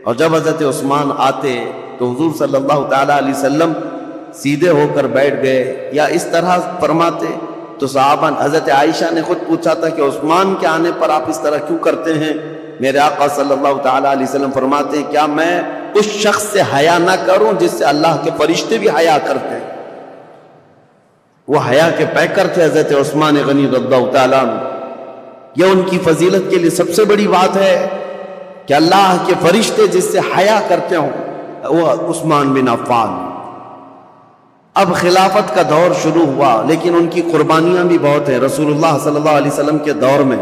اور جب حضرت عثمان آتے تو حضور صلی اللہ تعالیٰ علیہ وسلم سیدھے ہو کر بیٹھ گئے یا اس طرح فرماتے تو صحابہ حضرت عائشہ نے خود پوچھا تھا کہ عثمان کے آنے پر آپ اس طرح کیوں کرتے ہیں؟ میرے آقا صلی اللہ تعالیٰ علیہ وسلم فرماتے ہیں کیا میں اس شخص سے حیا نہ کروں جس سے اللہ کے فرشتے بھی حیا کرتے ہیں؟ وہ حیا کے پیکر تھے حضرت عثمان غنی رضی اللہ تعالیٰ عنہ۔ یہ ان کی فضیلت کے لیے سب سے بڑی بات ہے کہ اللہ کے فرشتے جس سے حیا کرتے ہوں وہ عثمان بن عفان۔ اب خلافت کا دور شروع ہوا لیکن ان کی قربانیاں بھی بہت ہیں۔ رسول اللہ صلی اللہ علیہ وسلم کے دور میں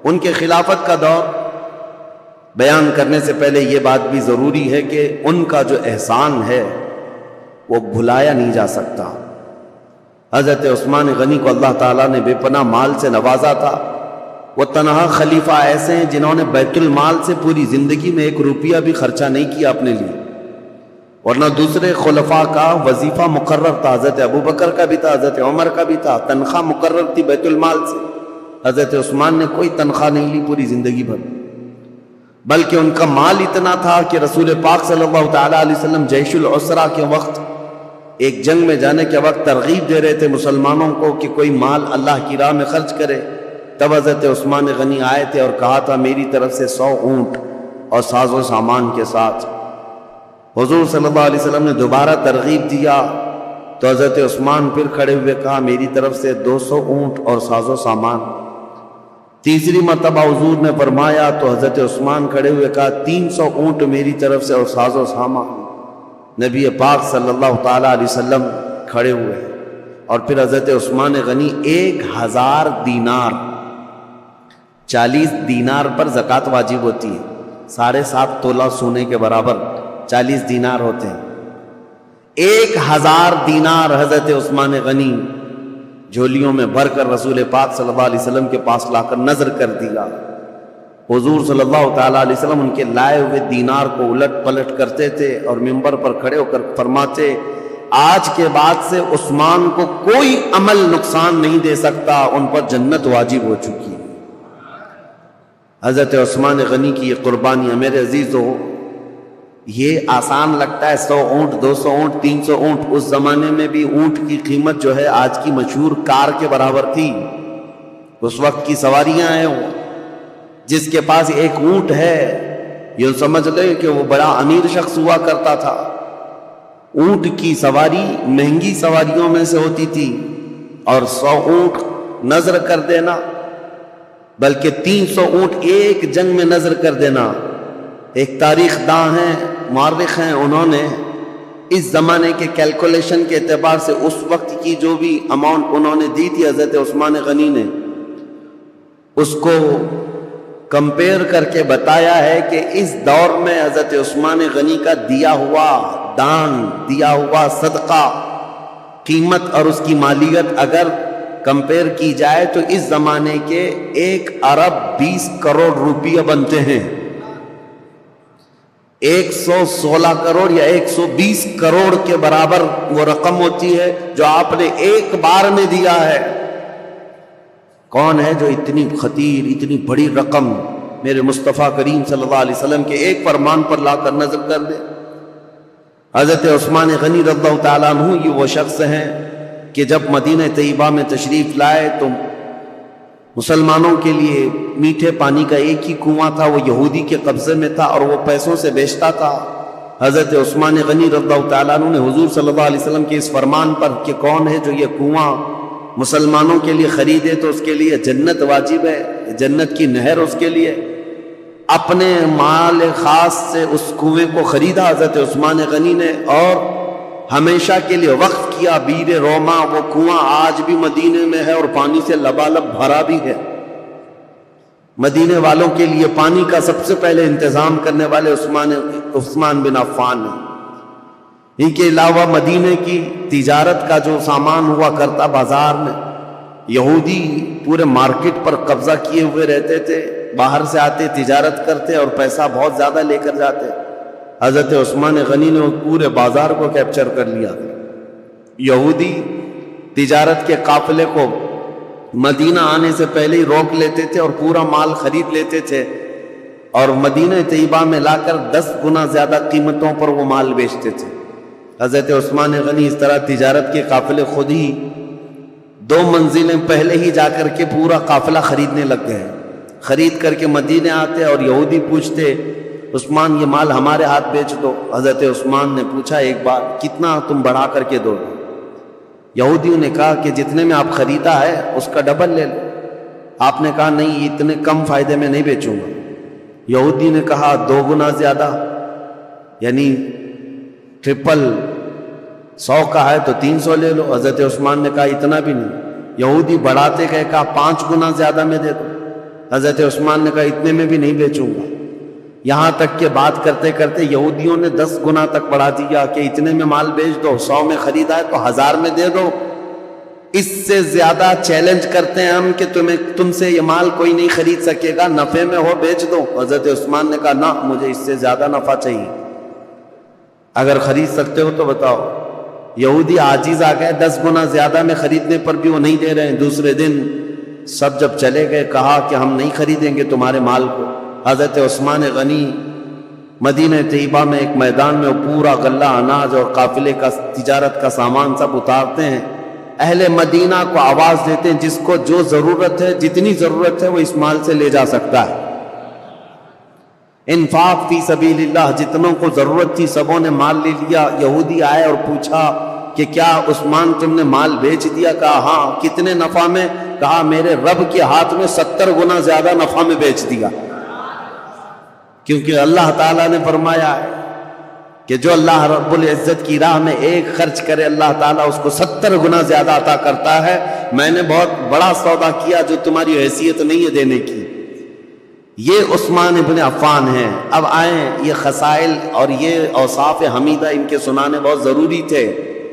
ان کے خلافت کا دور بیان کرنے سے پہلے یہ بات بھی ضروری ہے کہ ان کا جو احسان ہے وہ بھلایا نہیں جا سکتا۔ حضرت عثمان غنی کو اللہ تعالیٰ نے بے پناہ مال سے نوازا تھا۔ وہ تنہا خلیفہ ایسے ہیں جنہوں نے بیت المال سے پوری زندگی میں 1 روپیہ بھی خرچہ نہیں کیا اپنے لیے، ورنہ دوسرے خلفاء کا وظیفہ مقرر تھا۔ حضرت ابوبکر کا بھی تھا، حضرت عمر کا بھی تھا، تنخواہ مقرر تھی بیت المال سے۔ حضرت عثمان نے کوئی تنخواہ نہیں لی پوری زندگی بھر، بلکہ ان کا مال اتنا تھا کہ رسول پاک صلی اللہ تعالیٰ علیہ وسلم جیش العسرہ کے وقت ایک جنگ میں جانے کے وقت ترغیب دے رہے تھے مسلمانوں کو کہ کوئی مال اللہ کی راہ میں خرچ کرے۔ تب حضرت عثمان غنی آئے تھے اور کہا تھا میری طرف سے 100 اونٹ اور ساز و سامان کے ساتھ۔ حضور صلی اللہ علیہ وسلم نے دوبارہ ترغیب دیا تو حضرت عثمان پھر کھڑے ہوئے کہا میری طرف سے 200 اونٹ اور ساز و سامان۔ تیسری مرتبہ حضور نے فرمایا تو حضرت عثمان کھڑے ہوئے کہا 300 اونٹ میری طرف سے اور ساز و سامان۔ نبی پاک صلی اللہ تعالیٰ علیہ وسلم کھڑے ہوئے اور پھر حضرت عثمان غنی 1000 دینار، 40 دینار پر زکوٰۃ واجب ہوتی ہے، 7.5 تولہ سونے کے برابر 40 دینار ہوتے ہیں۔ 1000 دینار حضرت عثمان غنی جھولیوں میں بھر کر رسول پاک صلی اللہ علیہ وسلم کے پاس لا کر نظر کر دیا۔ حضور صلی اللہ تعالیٰ علیہ وسلم ان کے لائے ہوئے دینار کو الٹ پلٹ کرتے تھے اور منبر پر کھڑے ہو کر فرماتے آج کے بعد سے عثمان کو کوئی عمل نقصان نہیں دے سکتا، ان پر جنت واجب ہو چکی ہے۔ حضرت عثمان غنی کی یہ قربانی میرے عزیزو، یہ آسان لگتا ہے 100 اونٹ 200 اونٹ 300 اونٹ، اس زمانے میں بھی اونٹ کی قیمت جو ہے آج کی مشہور کار کے برابر تھی۔ اس وقت کی سواریاں ہیں، جس کے پاس 1 اونٹ ہے یہ سمجھ لے کہ وہ بڑا امیر شخص ہوا کرتا تھا۔ اونٹ کی سواری مہنگی سواریوں میں سے ہوتی تھی اور 100 اونٹ نظر کر دینا، بلکہ 300 اونٹ ایک جنگ میں نظر کر دینا۔ ایک تاریخ داں ہیں، مورخ ہیں، انہوں نے اس زمانے کے کیلکولیشن کے اعتبار سے اس وقت کی جو بھی اماؤنٹ انہوں نے دی تھی حضرت عثمان غنی نے، اس کو کمپیئر کر کے بتایا ہے کہ اس دور میں حضرت عثمان غنی کا دیا ہوا دان، دیا ہوا صدقہ، قیمت اور اس کی مالیت اگر کمپیئر کی جائے تو اس زمانے کے 1 ارب 20 کروڑ روپیہ بنتے ہیں۔ 116 کروڑ یا 120 کروڑ کے برابر وہ رقم ہوتی ہے جو آپ نے ایک بار میں دیا ہے۔ کون ہے جو اتنی خطیر اتنی بڑی رقم میرے مصطفیٰ کریم صلی اللہ علیہ وسلم کے ایک فرمان پر لا کر نظر کر دے؟ حضرت عثمان غنی رضی اللہ تعالیٰ عنہ یہ وہ شخص ہیں کہ جب مدینہ طیبہ میں تشریف لائے تو مسلمانوں کے لیے میٹھے پانی کا ایک ہی کنواں تھا، وہ یہودی کے قبضے میں تھا اور وہ پیسوں سے بیچتا تھا۔ حضرت عثمان غنی رضی اللہ تعالیٰ عنہ نے حضور صلی اللہ علیہ وسلم کے اس فرمان پر کہ کون ہے جو یہ کنواں مسلمانوں کے لیے خریدے تو اس کے لیے جنت واجب ہے، جنت کی نہر اس کے لیے، اپنے مال خاص سے اس کنویں کو خریدا حضرت عثمان غنی نے اور ہمیشہ کے لیے وقف کیا۔ بیر روما وہ کنواں آج بھی مدینے میں ہے اور پانی سے لبالب بھرا بھی ہے۔ مدینے والوں کے لیے پانی کا سب سے پہلے انتظام کرنے والے عثمان بن عفان ہیں۔ ان کے علاوہ مدینے کی تجارت کا جو سامان ہوا کرتا بازار میں، یہودی پورے مارکیٹ پر قبضہ کیے ہوئے رہتے تھے، باہر سے آتے تجارت کرتے اور پیسہ بہت زیادہ لے کر جاتے۔ حضرت عثمان غنی نے پورے بازار کو کیپچر کر لیا۔ یہودی تجارت کے قافلے کو مدینہ آنے سے پہلے ہی روک لیتے تھے اور پورا مال خرید لیتے تھے۔ اور مدینہ طیبہ میں لا کر 10 گنا زیادہ قیمتوں پر وہ مال بیچتے تھے۔ حضرت عثمان غنی اس طرح تجارت کے قافلے خود ہی 2 منزلیں پہلے ہی جا کر کے پورا قافلہ خریدنے لگ گئے، خرید کر کے مدینے آتے اور یہودی پوچھتے عثمان یہ مال ہمارے ہاتھ بیچ دو۔ حضرت عثمان نے پوچھا ایک بار کتنا تم بڑھا کر کے دو گے؟ یہودیوں نے کہا کہ جتنے میں آپ خریدا ہے اس کا ڈبل لے لو۔ آپ نے کہا نہیں، اتنے کم فائدے میں نہیں بیچوں گا۔ یہودی نے کہا 2 گنا زیادہ، یعنی ٹرپل، 100 کا ہے تو 300 لے لو۔ حضرت عثمان نے کہا اتنا بھی نہیں۔ یہودی بڑھاتے گئے، کہا 5 گنا زیادہ میں دے دو۔ حضرت عثمان نے کہا اتنے میں بھی نہیں بیچوں گا۔ یہاں تک کہ بات کرتے کرتے یہودیوں نے 10 گنا تک بڑھا دیا کہ اتنے میں مال بیچ دو، 100 میں خریدا ہے تو 1000 میں دے دو۔ اس سے زیادہ چیلنج کرتے ہیں ہم کہ تم سے یہ مال کوئی نہیں خرید سکے گا، نفع میں ہو بیچ دو۔ حضرت عثمان نے کہا نہ، مجھے اس سے زیادہ نفع چاہیے، اگر خرید سکتے ہو تو بتاؤ۔ یہودی عاجز آ گئے، 10 گنا زیادہ میں خریدنے پر بھی وہ نہیں دے رہے ہیں۔ دوسرے دن سب جب چلے گئے، کہا کہ ہم نہیں خریدیں گے تمہارے مال کو۔ حضرت عثمان غنی مدینہ طیبہ میں ایک میدان میں پورا غلہ اناج اور قافلے کا تجارت کا سامان سب اتارتے ہیں، اہل مدینہ کو آواز دیتے ہیں جس کو جو ضرورت ہے، جتنی ضرورت ہے وہ اس مال سے لے جا سکتا ہے۔ انفاق فی سبیل اللہ، جتنوں کو ضرورت تھی سبوں نے مال لے لیا۔ یہودی آئے اور پوچھا کہ کیا عثمان تم نے مال بیچ دیا؟ کہا ہاں۔ کتنے نفع میں؟ کہا میرے رب کے ہاتھ میں 70 گنا زیادہ نفع میں بیچ دیا، کیونکہ اللہ تعالیٰ نے فرمایا ہے کہ جو اللہ رب العزت کی راہ میں ایک خرچ کرے اللہ تعالیٰ اس کو 70 گنا زیادہ عطا کرتا ہے۔ میں نے بہت بڑا سودا کیا جو تمہاری حیثیت نہیں ہے دینے کی۔ یہ عثمان ابن عفان ہیں۔ اب آئیں، یہ خصائل اور یہ اوصاف حمیدہ ان کے سنانے بہت ضروری تھے۔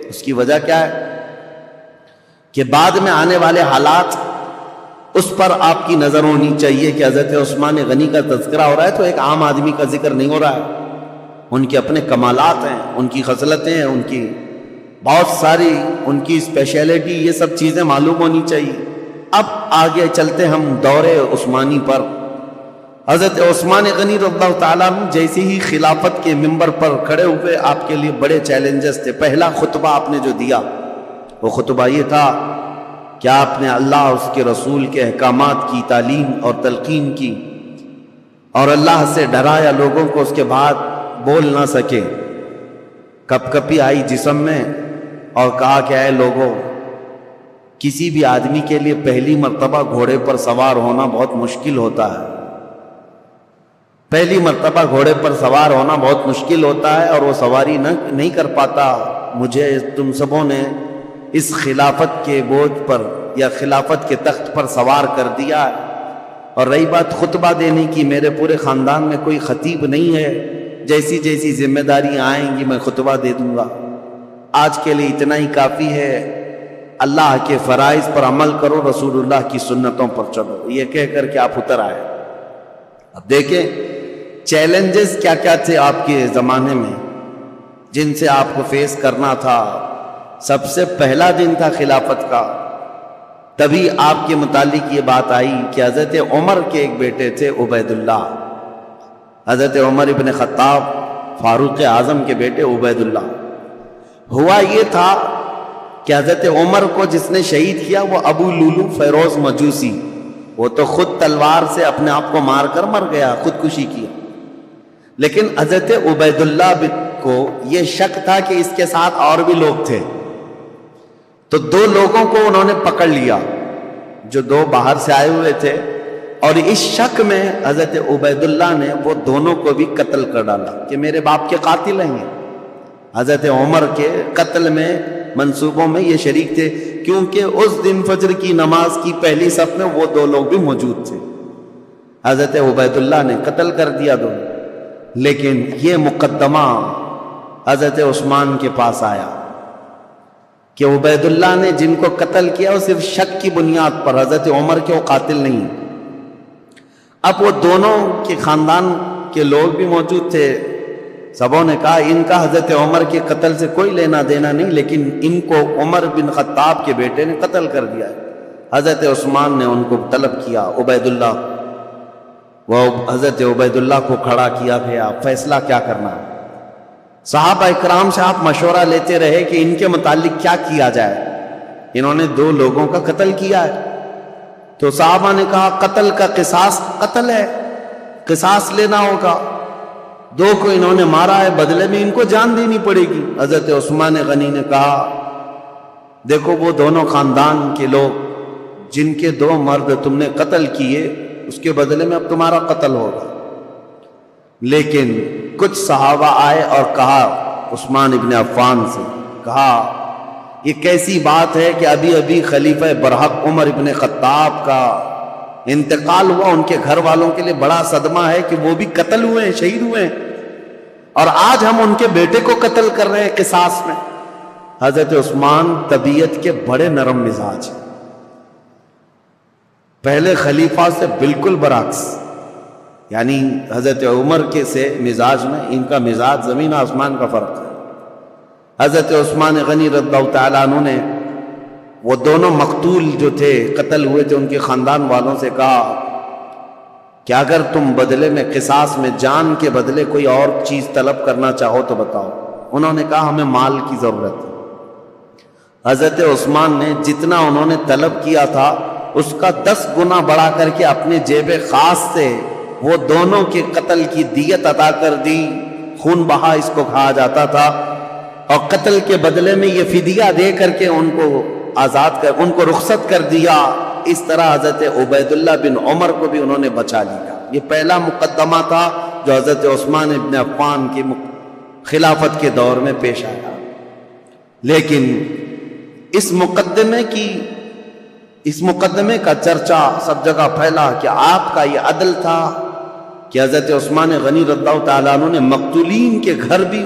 اس کی وجہ کیا ہے کہ بعد میں آنے والے حالات اس پر آپ کی نظر ہونی چاہیے کہ حضرت عثمان غنی کا تذکرہ ہو رہا ہے تو ایک عام آدمی کا ذکر نہیں ہو رہا ہے۔ ان کے اپنے کمالات ہیں، ان کی خصلتیں ہیں، ان کی بہت ساری ان کی اسپیشلٹی، یہ سب چیزیں معلوم ہونی چاہیے۔ اب آگے چلتے ہم دور عثمانی پر۔ حضرت عثمان غنی رضی اللہ تعالیٰ عنہ جیسے ہی خلافت کے منبر پر کھڑے ہوئے، آپ کے لیے بڑے چیلنجز تھے۔ پہلا خطبہ آپ نے جو دیا وہ خطبہ یہ تھا کہ آپ نے اللہ اس کے رسول کے احکامات کی تعلیم اور تلقین کی اور اللہ سے ڈرایا لوگوں کو، اس کے بعد بول نہ سکے، کپ کپی آئی جسم میں، اور کہا کہ اے لوگوں، کسی بھی آدمی کے لیے پہلی مرتبہ گھوڑے پر سوار ہونا بہت مشکل ہوتا ہے۔ پہلی مرتبہ گھوڑے پر سوار ہونا بہت مشکل ہوتا ہے اور وہ سواری نہیں کر پاتا۔ مجھے تم سبوں نے اس خلافت کے بوجھ پر یا خلافت کے تخت پر سوار کر دیا ہے۔ اور رہی بات خطبہ دینے کی، میرے پورے خاندان میں کوئی خطیب نہیں ہے، جیسی جیسی ذمہ داریاں آئیں گی میں خطبہ دے دوں گا۔ آج کے لیے اتنا ہی کافی ہے، اللہ کے فرائض پر عمل کرو، رسول اللہ کی سنتوں پر چلو، یہ کہہ کر کے آپ اتر آئے۔ اب دیکھیں چیلنجز کیا کیا تھے آپ کے زمانے میں جن سے آپ کو فیس کرنا تھا۔ سب سے پہلا دن تھا خلافت کا، تبھی آپ کے متعلق یہ بات آئی کہ حضرت عمر کے ایک بیٹے تھے عبید اللہ، حضرت عمر ابن خطاب فاروق اعظم کے بیٹے عبید اللہ۔ ہوا یہ تھا کہ حضرت عمر کو جس نے شہید کیا وہ ابو لولو فیروز مجوسی، وہ تو خود تلوار سے اپنے آپ کو مار کر مر گیا، خودکشی کی۔ لیکن حضرت عبید اللہ کو یہ شک تھا کہ اس کے ساتھ اور بھی لوگ تھے، تو 2 لوگوں کو انہوں نے پکڑ لیا جو 2 باہر سے آئے ہوئے تھے، اور اس شک میں حضرت عبید اللہ نے وہ دونوں کو بھی قتل کر ڈالا کہ میرے باپ کے قاتل ہیں۔ حضرت عمر کے قتل میں منصوبوں میں یہ شریک تھے، کیونکہ اس دن فجر کی نماز کی پہلی صف میں وہ 2 لوگ بھی موجود تھے۔ حضرت عبید اللہ نے قتل کر دیا دونوں، لیکن یہ مقدمہ حضرت عثمان کے پاس آیا کہ عبید اللہ نے جن کو قتل کیا وہ صرف شک کی بنیاد پر، حضرت عمر کے وہ قاتل نہیں۔ اب وہ دونوں کے خاندان کے لوگ بھی موجود تھے، سبوں نے کہا ان کا حضرت عمر کے قتل سے کوئی لینا دینا نہیں، لیکن ان کو عمر بن خطاب کے بیٹے نے قتل کر دیا ہے۔ حضرت عثمان نے ان کو طلب کیا، عبید اللہ وہ حضرت عبیداللہ کو کھڑا کیا گیا، فیصلہ کیا کرنا ہے۔ صحابہ اکرام سے آپ مشورہ لیتے رہے کہ ان کے متعلق کیا کیا جائے، انہوں نے 2 لوگوں کا قتل کیا ہے۔ تو صحابہ نے کہا قتل کا قصاص قتل ہے، قصاص لینا ہوگا، 2 کو انہوں نے مارا ہے، بدلے میں ان کو جان دینی پڑے گی۔ حضرت عثمان غنی نے کہا دیکھو وہ دونوں خاندان کے لوگ جن کے 2 مرد تم نے قتل کیے، اس کے بدلے میں اب تمہارا قتل ہوگا۔ لیکن کچھ صحابہ آئے اور کہا عثمان ابن عفان سے، کہا یہ کیسی بات ہے کہ ابھی ابھی خلیفہ برحق عمر ابن خطاب کا انتقال ہوا، ان کے گھر والوں کے لیے بڑا صدمہ ہے کہ وہ بھی قتل ہوئے ہیں، شہید ہوئے ہیں، اور آج ہم ان کے بیٹے کو قتل کر رہے ہیں قصاص میں۔ حضرت عثمان طبیعت کے بڑے نرم مزاج ہیں، پہلے خلیفہ سے بالکل برعکس، یعنی حضرت عمر کے سے مزاج میں ان کا مزاج زمین آسمان کا فرق ہے۔ حضرت عثمان غنی رضی اللہ تعالیٰ عنہ نے وہ دونوں مقتول جو تھے، قتل ہوئے تھے، ان کے خاندان والوں سے کہا کہ اگر تم بدلے میں قصاص میں جان کے بدلے کوئی اور چیز طلب کرنا چاہو تو بتاؤ۔ انہوں نے کہا ہمیں مال کی ضرورت ہے۔ حضرت عثمان نے جتنا انہوں نے طلب کیا تھا اس کا 10 گنا بڑھا کر کے اپنے جیب خاص سے وہ دونوں کے قتل کی دیت ادا کر دی۔ خون بہا اس کو کہا جاتا تھا، اور قتل کے بدلے میں یہ فدیہ دے کر کے ان کو آزاد کر، ان کو رخصت کر دیا۔ اس طرح حضرت عبیداللہ بن عمر کو بھی انہوں نے بچا لیا۔ یہ پہلا مقدمہ تھا جو حضرت عثمان ابن عفان کی خلافت کے دور میں پیش آیا۔ لیکن اس مقدمے کا چرچا سب جگہ پھیلا کہ آپ کا یہ عدل تھا کہ حضرت عثمان غنی رضی اللہ تعالیٰ عنہ نے مقتولین کے گھر بھی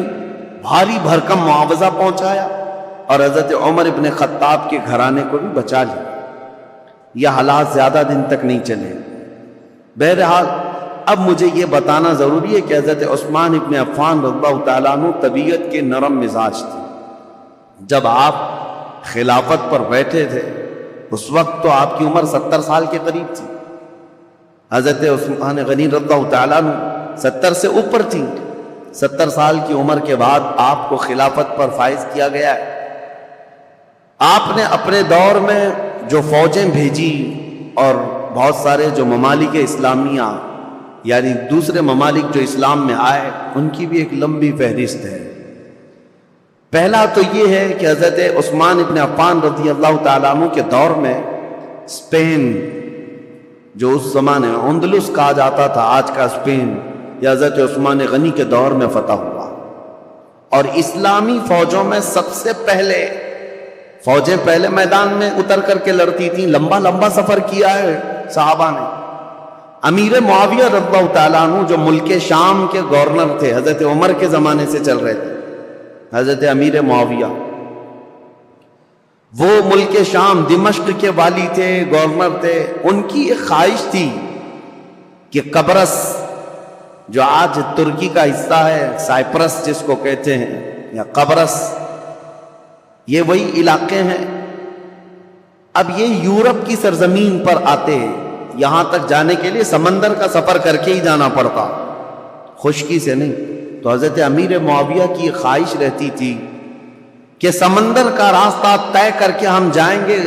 بھاری بھرکم معاوضہ پہنچایا اور حضرت عمر ابن خطاب کے گھرانے کو بھی بچا لیا۔ یہ حالات زیادہ دن تک نہیں چلے۔ بہرحال اب مجھے یہ بتانا ضروری ہے کہ حضرت عثمان ابن عفان رضی اللہ تعالیٰ عنہ طبیعت کے نرم مزاج تھے۔ جب آپ خلافت پر بیٹھے تھے اس وقت تو آپ کی عمر 70 سال کے قریب تھی۔ حضرت عثمان غنی رضی اللہ تعالیٰ عنہ 70 سے اوپر تھی۔ 70 سال کی عمر کے بعد آپ کو خلافت پر فائز کیا گیا ہے۔ آپ نے اپنے دور میں جو فوجیں بھیجی اور بہت سارے جو ممالک اسلامیہ یعنی دوسرے ممالک جو اسلام میں آئے ان کی بھی ایک لمبی فہرست ہے۔ پہلا تو یہ ہے کہ حضرت عثمان ابن عفان رضی اللہ تعالیٰ عنہ کے دور میں اسپین جو اس زمانے میں اندلس کہا جاتا تھا، آج کا اسپین، یا حضرت عثمان غنی کے دور میں فتح ہوا، اور اسلامی فوجوں میں سب سے پہلے فوجیں پہلے میدان میں اتر کر کے لڑتی تھیں۔ لمبا سفر کیا ہے صحابہ نے۔ امیر معاویہ رضی اللہ تعالیٰ عنہ جو ملک شام کے گورنر تھے، حضرت عمر کے زمانے سے چل رہے تھے، حضرت امیر معاویہ وہ ملک شام دمشق کے والی تھے، گورنر تھے۔ ان کی ایک خواہش تھی کہ قبرص جو آج ترکی کا حصہ ہے، سائپرس جس کو کہتے ہیں، یا قبرص، یہ وہی علاقے ہیں۔ اب یہ یورپ کی سرزمین پر آتے، یہاں تک جانے کے لیے سمندر کا سفر کر کے ہی جانا پڑتا، خشکی سے نہیں۔ تو حضرت امیر معاویہ کی خواہش رہتی تھی کہ سمندر کا راستہ طے کر کے ہم جائیں گے،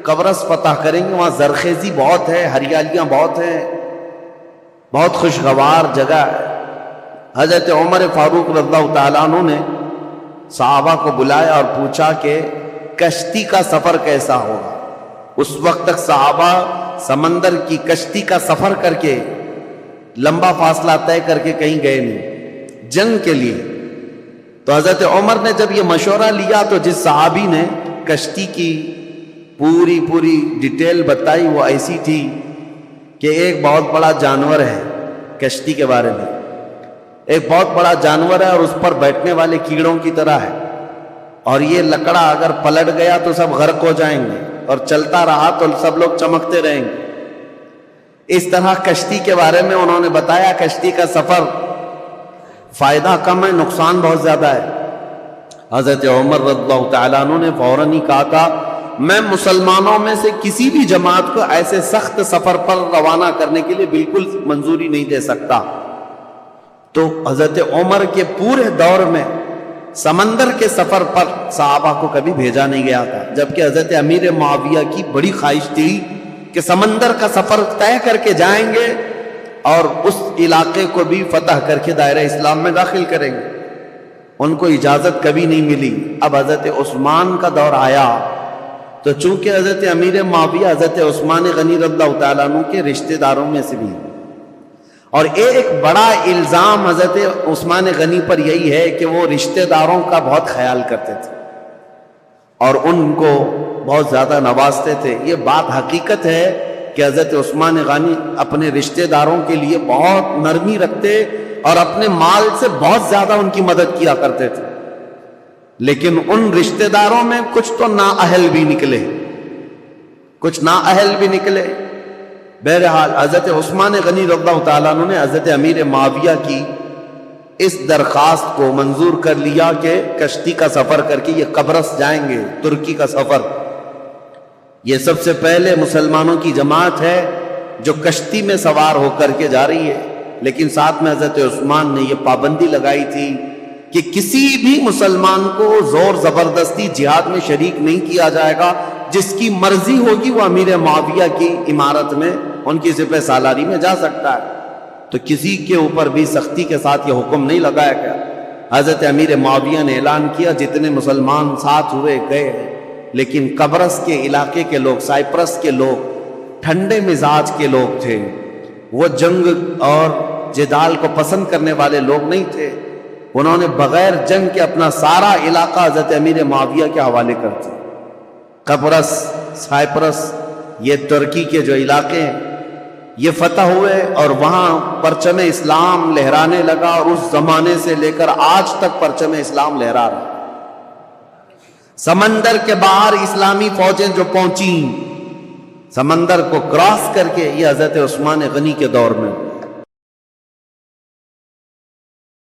قبرص فتح کریں گے، وہاں زرخیزی بہت ہے، ہریالیاں بہت ہیں، بہت خوشگوار جگہ ہے۔ حضرت عمر فاروق رضی اللہ تعالیٰ عنہ نے صحابہ کو بلایا اور پوچھا کہ کشتی کا سفر کیسا ہوگا۔ اس وقت تک صحابہ سمندر کی کشتی کا سفر کر کے لمبا فاصلہ طے کر کے کہیں گئے نہیں جنگ کے لیے۔ تو حضرت عمر نے جب یہ مشورہ لیا تو جس صحابی نے کشتی کی پوری ڈیٹیل بتائی وہ ایسی تھی کہ ایک بہت بڑا جانور ہے، کشتی کے بارے میں ایک بہت بڑا جانور ہے اور اس پر بیٹھنے والے کیڑوں کی طرح ہے، اور یہ لکڑا اگر پلٹ گیا تو سب غرق ہو جائیں گے، اور چلتا رہا تو سب لوگ چمکتے رہیں گے۔ اس طرح کشتی کے بارے میں انہوں نے بتایا، کشتی کا سفر فائدہ کم ہے، نقصان بہت زیادہ ہے۔ حضرت عمر رضی اللہ تعالیٰ عنہ نے فوراً ہی کہا تھا میں مسلمانوں میں سے کسی بھی جماعت کو ایسے سخت سفر پر روانہ کرنے کے لیے بالکل منظوری نہیں دے سکتا. تو حضرت عمر کے پورے دور میں سمندر کے سفر پر صحابہ کو کبھی بھیجا نہیں گیا تھا، جبکہ حضرت امیر معاویہ کی بڑی خواہش تھی کہ سمندر کا سفر طے کر کے جائیں گے اور اس علاقے کو بھی فتح کر کے دائرہ اسلام میں داخل کریں گے. ان کو اجازت کبھی نہیں ملی. اب حضرت عثمان کا دور آیا تو چونکہ حضرت امیر معاویہ حضرت عثمان غنی رضی اللہ تعالیٰ عنہ کے رشتہ داروں میں سے بھی، اور ایک بڑا الزام حضرت عثمان غنی پر یہی ہے کہ وہ رشتہ داروں کا بہت خیال کرتے تھے اور ان کو بہت زیادہ نوازتے تھے. یہ بات حقیقت ہے کہ حضرت عثمان غنی اپنے رشتہ داروں کے لیے بہت نرمی رکھتے اور اپنے مال سے بہت زیادہ ان کی مدد کیا کرتے تھے. لیکن ان رشتہ داروں میں کچھ تو نااہل بھی نکلے، کچھ نااہل بھی نکلے. بہرحال حضرت عثمان غنی رضی اللہ تعالیٰ عنہ نے حضرت امیر معاویہ کی اس درخواست کو منظور کر لیا کہ کشتی کا سفر کر کے یہ قبرص جائیں گے، ترکی کا سفر. یہ سب سے پہلے مسلمانوں کی جماعت ہے جو کشتی میں سوار ہو کر کے جا رہی ہے. لیکن ساتھ میں حضرت عثمان نے یہ پابندی لگائی تھی کہ کسی بھی مسلمان کو زور زبردستی جہاد میں شریک نہیں کیا جائے گا. جس کی مرضی ہوگی وہ امیر معاویہ کی عمارت میں ان کی سپہ سالاری میں جا سکتا ہے. تو کسی کے اوپر بھی سختی کے ساتھ یہ حکم نہیں لگایا گیا. حضرت امیر معاویہ نے اعلان کیا، جتنے مسلمان ساتھ ہوئے گئے. لیکن قبرص کے علاقے کے لوگ، سائپرس کے لوگ ٹھنڈے مزاج کے لوگ تھے، وہ جنگ اور جدال کو پسند کرنے والے لوگ نہیں تھے. انہوں نے بغیر جنگ کے اپنا سارا علاقہ حضرت امیر معاویہ کے حوالے کر دیا. قبرص، سائپرس، یہ ترکی کے جو علاقے ہیں یہ فتح ہوئے اور وہاں پرچم اسلام لہرانے لگا، اور اس زمانے سے لے کر آج تک پرچم اسلام لہرا رہا. سمندر کے باہر اسلامی فوجیں جو پہنچیں سمندر کو کراس کر کے، یہ حضرت عثمان غنی کے دور میں